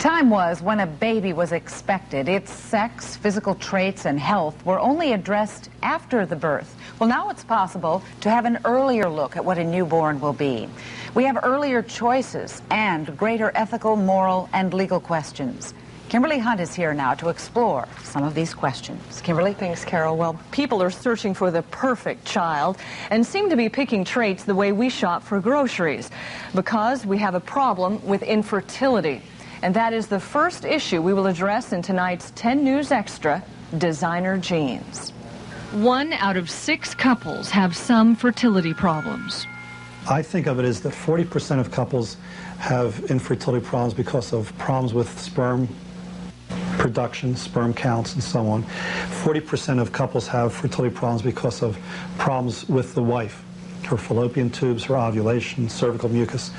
Time was when a baby was expected. Its sex, physical traits, and health were only addressed after the birth. Well, now it's possible to have an earlier look at what a newborn will be. We have earlier choices and greater ethical, moral, and legal questions. Kimberly Hunt is here now to explore some of these questions. Kimberly? Thanks, Carol. Well, people are searching for the perfect child and seem to be picking traits the way we shop for groceries because we have a problem with infertility. And that is the first issue we will address in tonight's 10 News Extra, Designer Genes. 1 out of 6 couples have some fertility problems. I think of it as that 40% of couples have infertility problems because of problems with sperm production, sperm counts, and so on. 40% of couples have fertility problems because of problems with the wife, her fallopian tubes, her ovulation, cervical mucus,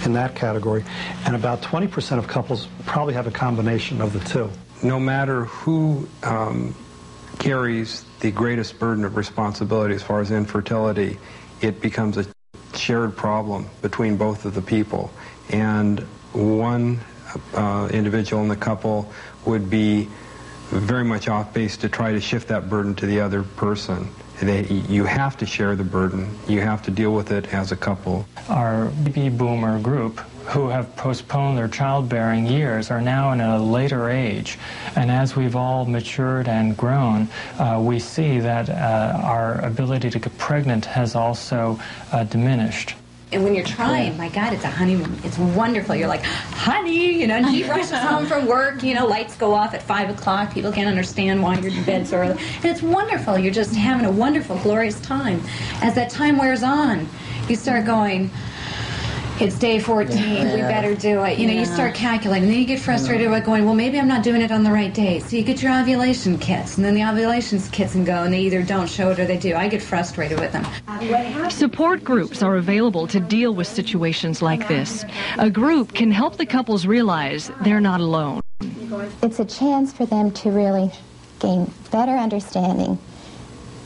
in that category. And about 20% of couples probably have a combination of the two. No matter who carries the greatest burden of responsibility as far as infertility, it becomes a shared problem between both of the people. And one individual in the couple would be very much off base to try to shift that burden to the other person. You have to share the burden. You have to deal with it as a couple. Our baby boomer group who have postponed their childbearing years are now in a later age. And as we've all matured and grown, we see that our ability to get pregnant has also diminished. And when you're trying, my God, it's a honeymoon. It's wonderful. You're like, honey, you know, and he rushes home from work, you know, lights go off at 5 o'clock. People can't understand why you're in bed so early. And it's wonderful. You're just having a wonderful, glorious time. As that time wears on, you start going, it's day 14, we better do it. You know, you start calculating, and then you get frustrated about going, well, maybe I'm not doing it on the right day. So you get your ovulation kits, and then the ovulation kits and go, and they either don't show it or they do. I get frustrated with them. Support groups are available to deal with situations like this. A group can help the couples realize they're not alone. It's a chance for them to really gain better understanding,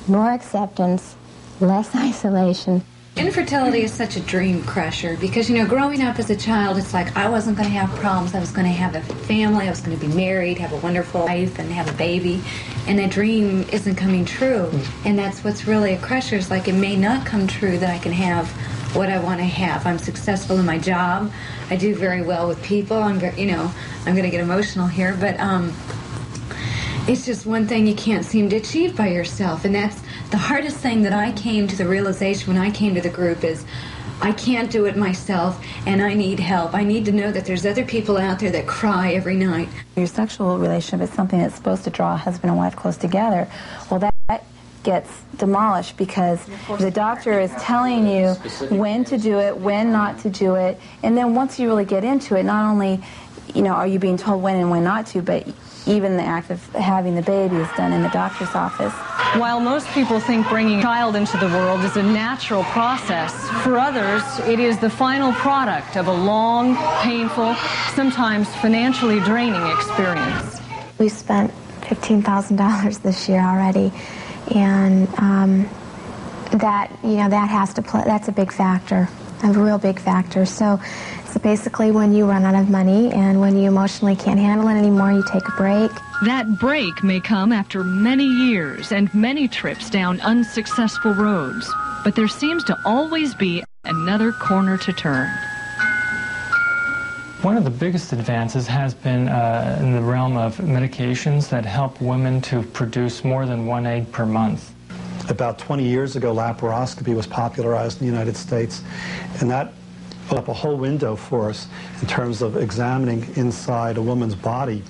more acceptance, less isolation. Infertility is such a dream crusher because, you know, growing up as a child, it's like I wasn't going to have problems. I was going to have a family. I was going to be married, have a wonderful life, and have a baby. And that dream isn't coming true. And that's what's really a crusher. It's like it may not come true that I can have what I want to have. I'm successful in my job. I do very well with people. I'm very, you know, I'm going to get emotional here, but it's just one thing you can't seem to achieve by yourself. And that's the hardest thing that I came to the realization when I came to the group is I can't do it myself and I need help. I need to know that there's other people out there that cry every night. Your sexual relationship is something that's supposed to draw a husband and wife close together. Well, that gets demolished because the doctor is telling you when to do it, when not to do it, and then once you really get into it, not only, you know, are you being told when and when not to, but even the act of having the baby is done in the doctor's office. While most people think bringing a child into the world is a natural process, for others, it is the final product of a long, painful, sometimes financially draining experience. We spent $15,000 this year already, and that, you know, that has to play, that's a big factor, a real big factor. So basically when you run out of money and when you emotionally can't handle it anymore, you take a break. That break may come after many years and many trips down unsuccessful roads. But there seems to always be another corner to turn. One of the biggest advances has been in the realm of medications that help women to produce more than 1 egg per month. About 20 years ago, laparoscopy was popularized in the United States, and that opened up a whole window for us in terms of examining inside a woman's body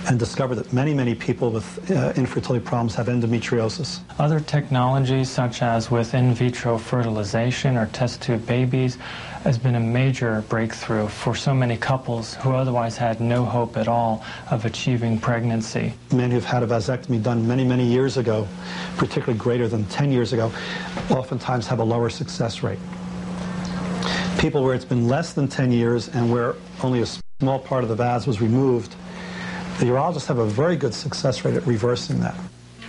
and discovered that many, many people with infertility problems have endometriosis. Other technologies, such as with in vitro fertilization or test tube babies, has been a major breakthrough for so many couples who otherwise had no hope at all of achieving pregnancy. Men who've had a vasectomy done many, many years ago, particularly greater than 10 years ago, oftentimes have a lower success rate. People where it's been less than 10 years and where only a small part of the vas was removed, the urologists have a very good success rate at reversing that.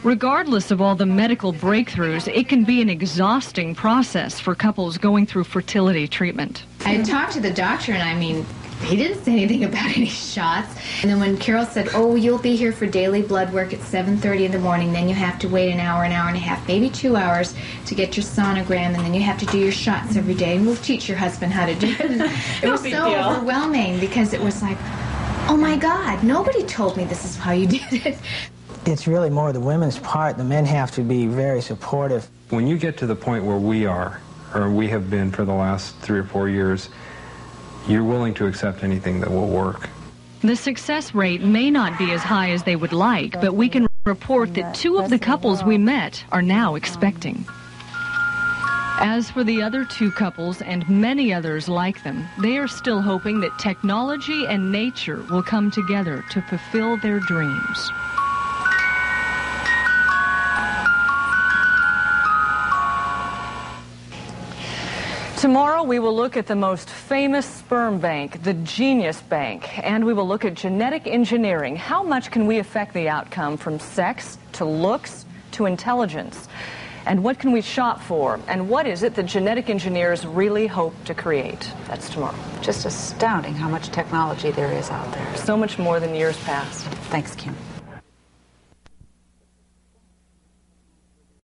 Regardless of all the medical breakthroughs, it can be an exhausting process for couples going through fertility treatment. I talked to the doctor, and I mean, He didn't say anything about any shots. And then when Carol said, oh, you'll be here for daily blood work at 7:30 in the morning, then you have to wait an hour and a half, maybe 2 hours to get your sonogram, and then you have to do your shots every day, and we'll teach your husband how to do it. It was so overwhelming because it was like, oh my God, nobody told me this is how you did it. It's really more the women's part. The men have to be very supportive. When you get to the point where we are, or we have been for the last 3 or 4 years, you're willing to accept anything that will work. The success rate may not be as high as they would like, but we can report that 2 of the couples we met are now expecting. As for the other 2 couples and many others like them, they are still hoping that technology and nature will come together to fulfill their dreams. Tomorrow we will look at the most famous sperm bank, the Genius Bank, and we will look at genetic engineering. How much can we affect the outcome from sex to looks to intelligence? And what can we shop for? And what is it that genetic engineers really hope to create? That's tomorrow. Just astounding how much technology there is out there. So much more than years past. Thanks, Kim.